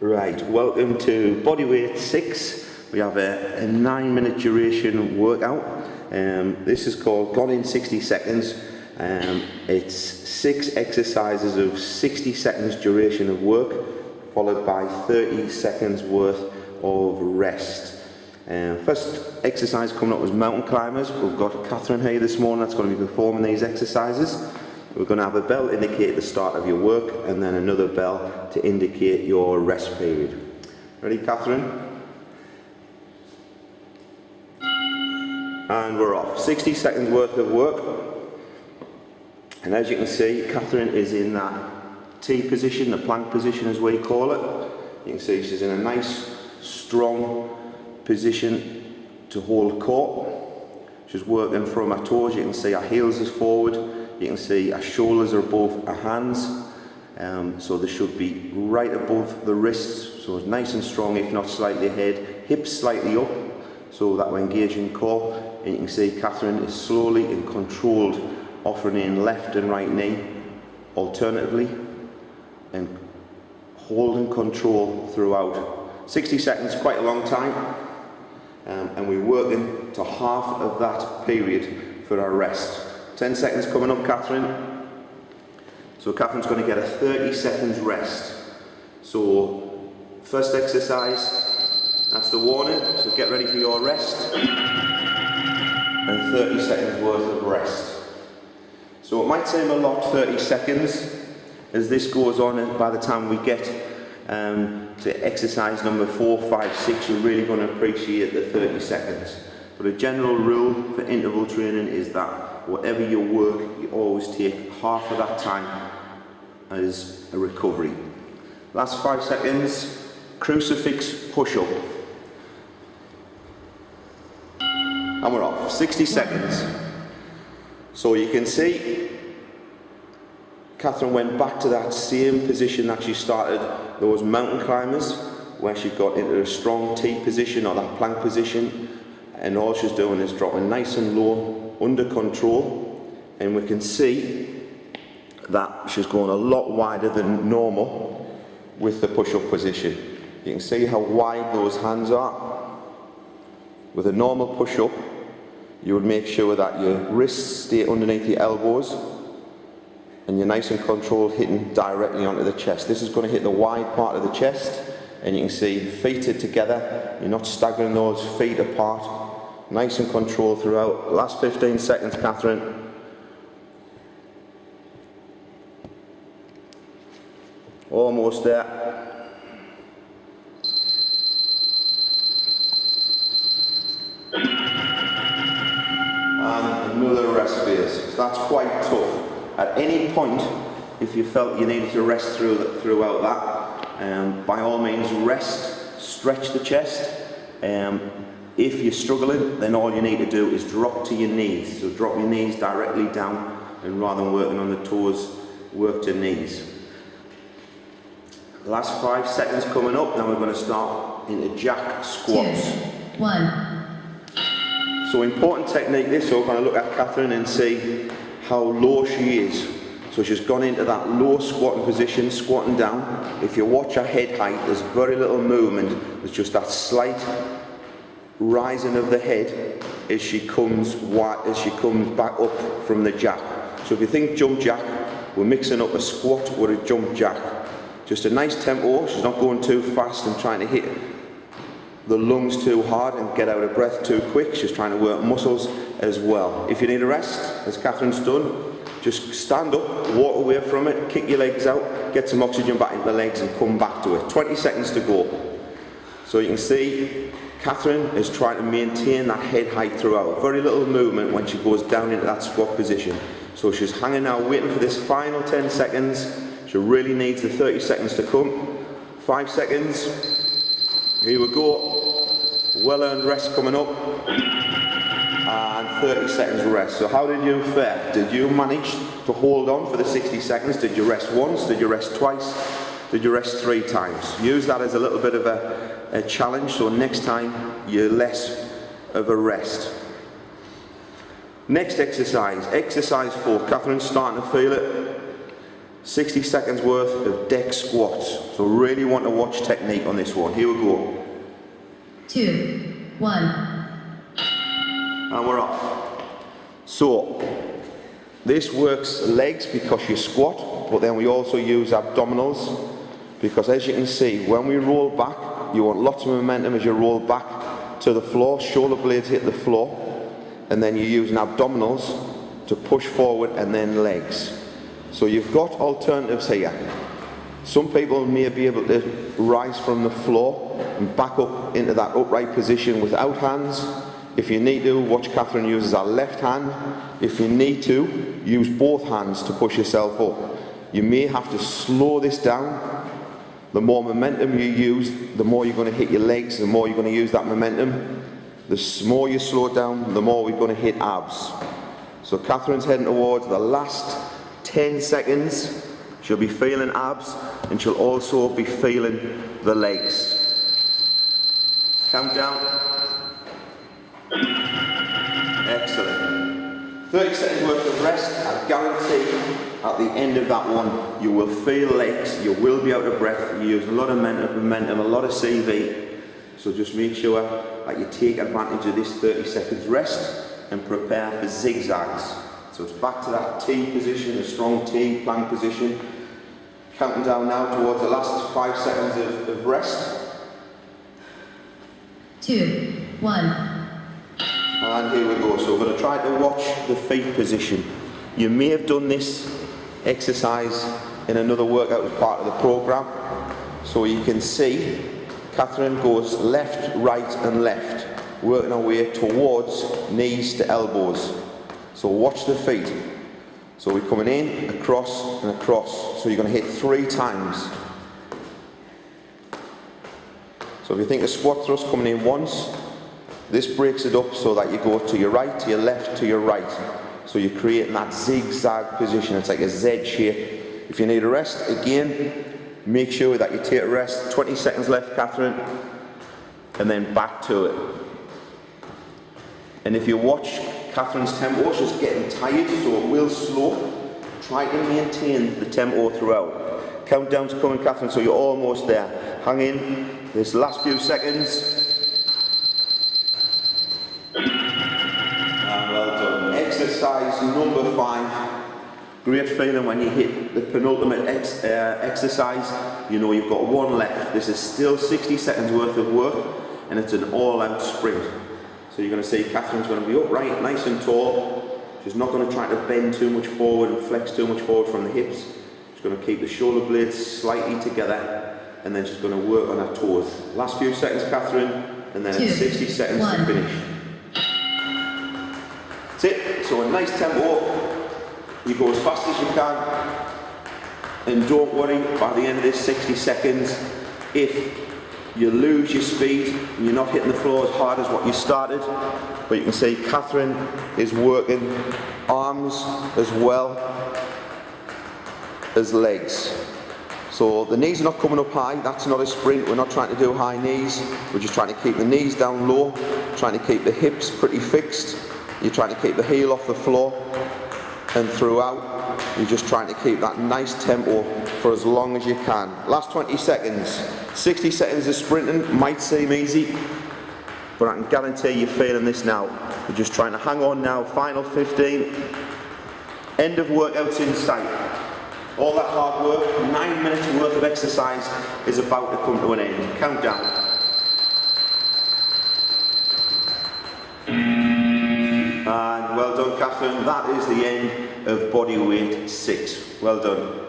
Right, welcome to Bodyweight 6. We have a 9-minute duration workout. This is called Gone in 60 Seconds. It's 6 exercises of 60 seconds duration of work, followed by 30 seconds worth of rest. First exercise coming up was mountain climbers. We've got Catherine here this morning that's going to be performing these exercises. We're going to have a bell indicate the start of your work and then another bell to indicate your rest period. Ready, Catherine? And we're off. 60 seconds worth of work. And as you can see, Catherine is in that T position, the plank position as we call it. You can see she's in a nice, strong position to hold core. She's working from her toes. You can see her heels is forward. You can see our shoulders are above our hands, so they should be right above the wrists, so it's nice and strong, if not slightly ahead. Hips slightly up, so that we're engaging core. And you can see Catherine is slowly and controlled offering in left and right knee alternatively and holding control throughout. 60 seconds, quite a long time, and we're working to half of that period for our rest. 10 seconds coming up, Catherine. So Catherine's going to get a 30 seconds rest. So first exercise, that's the warning, so get ready for your rest. And 30 seconds worth of rest. So it might seem a lot, 30 seconds. As this goes on, and by the time we get to exercise number 4, 5, 6, you're really going to appreciate the 30 seconds. But a general rule for interval training is that whatever your work, you always take half of that time as a recovery. Last 5 seconds, crucifix push-up. And we're off, 60 seconds. So you can see, Catherine went back to that same position that she started those mountain climbers, where she got into a strong T position or that plank position, and all she's doing is dropping nice and low, under control, and we can see that she's going a lot wider than normal with the push-up position. You can see how wide those hands are. With a normal push-up, you would make sure that your wrists stay underneath your elbows and you're nice and controlled, hitting directly onto the chest. This is going to hit the wide part of the chest, and you can see feet are together. You're not staggering those feet apart. Nice and controlled throughout. Last 15 seconds, Catherine. Almost there. And another rest phase. So that's quite tough. At any point, if you felt you needed to rest throughout that, by all means rest, stretch the chest. If you're struggling, then all you need to do is drop to your knees. So drop your knees directly down, and rather than working on the toes, work to knees. Last 5 seconds coming up, then we're going to start into jack squats. 2, 1. So important technique this, so we're going to look at Catherine and see how low she is. So she's gone into that low squatting position, squatting down. If you watch her head height, there's very little movement. There's just that slight rising of the head as she comes back up from the jack. So if you think jump jack, we're mixing up a squat with a jump jack. Just a nice tempo. She's not going too fast and trying to hit the lungs too hard and get out of breath too quick. She's trying to work muscles as well. If you need a rest, as Catherine's done, just stand up, walk away from it, kick your legs out, get some oxygen back into the legs and come back to it. 20 seconds to go. So you can see Catherine is trying to maintain that head height throughout. Very little movement when she goes down into that squat position. So she's hanging now, waiting for this final 10 seconds. She really needs the 30 seconds to come. 5 seconds. Here we go. Well-earned rest coming up. And 30 seconds rest. So how did you fare? Did you manage to hold on for the 60 seconds? Did you rest once? Did you rest twice? Did you rest 3 times? Use that as a little bit of a challenge, so next time you're less of a rest. Next exercise, exercise 4. Catherine's starting to feel it. 60 seconds worth of deck squats. So really want to watch technique on this one. Here we go. 2, 1. And we're off. So, this works legs because you squat, but then we also use abdominals because as you can see, when we roll back, you want lots of momentum as you roll back to the floor, shoulder blades hit the floor, and then you're using abdominals to push forward and then legs. So you've got alternatives here. Some people may be able to rise from the floor and back up into that upright position without hands. If you need to, watch Catherine uses her left hand. If you need to, use both hands to push yourself up. You may have to slow this down. The more momentum you use, the more you're going to hit your legs, the more you're going to use that momentum. The more you slow it down, the more we're going to hit abs. So Catherine's heading towards the last 10 seconds. She'll be feeling abs and she'll also be feeling the legs. Countdown. Excellent. 30 seconds worth of rest. I guarantee at the end of that one you will feel legs, you will be out of breath, you use a lot of momentum, a lot of CV. So just make sure that you take advantage of this 30 seconds rest and prepare for zigzags. So it's back to that T position, a strong T, plank position. Counting down now towards the last 5 seconds of rest. 2, 1. And here we go. So we're going to try to watch the feet position. You may have done this exercise in another workout as part of the program. So you can see Catherine goes left, right and left, working her way towards knees to elbows. So watch the feet. So we're coming in, across and across. So you're going to hit 3 times. So if you think a squat thrust coming in once, this breaks it up so that you go to your right, to your left, to your right. So you're creating that zigzag position. It's like a Z shape. If you need a rest, again, make sure that you take a rest. 20 seconds left, Catherine. And then back to it. And if you watch Catherine's tempo, she's getting tired, so it will slow. Try to maintain the tempo throughout. Countdown's coming, Catherine, so you're almost there. Hang in this last few seconds. And well done. Exercise number 5. Great feeling when you hit the penultimate exercise. You know you've got 1 left. This is still 60 seconds worth of work, and it's an all-out sprint. So you're going to see Catherine's going to be upright, nice and tall. She's not going to try to bend too much forward and flex too much forward from the hips. She's going to keep the shoulder blades slightly together, and then she's going to work on her toes. Last few seconds, Catherine, and then 60 seconds 1. to finish. That's it. So a nice tempo. You go as fast as you can, and don't worry, by the end of this 60 seconds, if you lose your speed and you're not hitting the floor as hard as what you started, but you can see Catherine is working arms as well as legs. So the knees are not coming up high, that's not a sprint, we're not trying to do high knees, we're just trying to keep the knees down low, trying to keep the hips pretty fixed, you're trying to keep the heel off the floor, and throughout you're just trying to keep that nice tempo for as long as you can. Last 20 seconds. 60 seconds of sprinting might seem easy, but I can guarantee you're feeling this now. You're just trying to hang on now. Final 15. End of workouts in sight. All that hard work, 9 minutes worth of exercise is about to come to an end. Countdown. And well done, Catherine. That is the end of Bodyweight 6. Well done.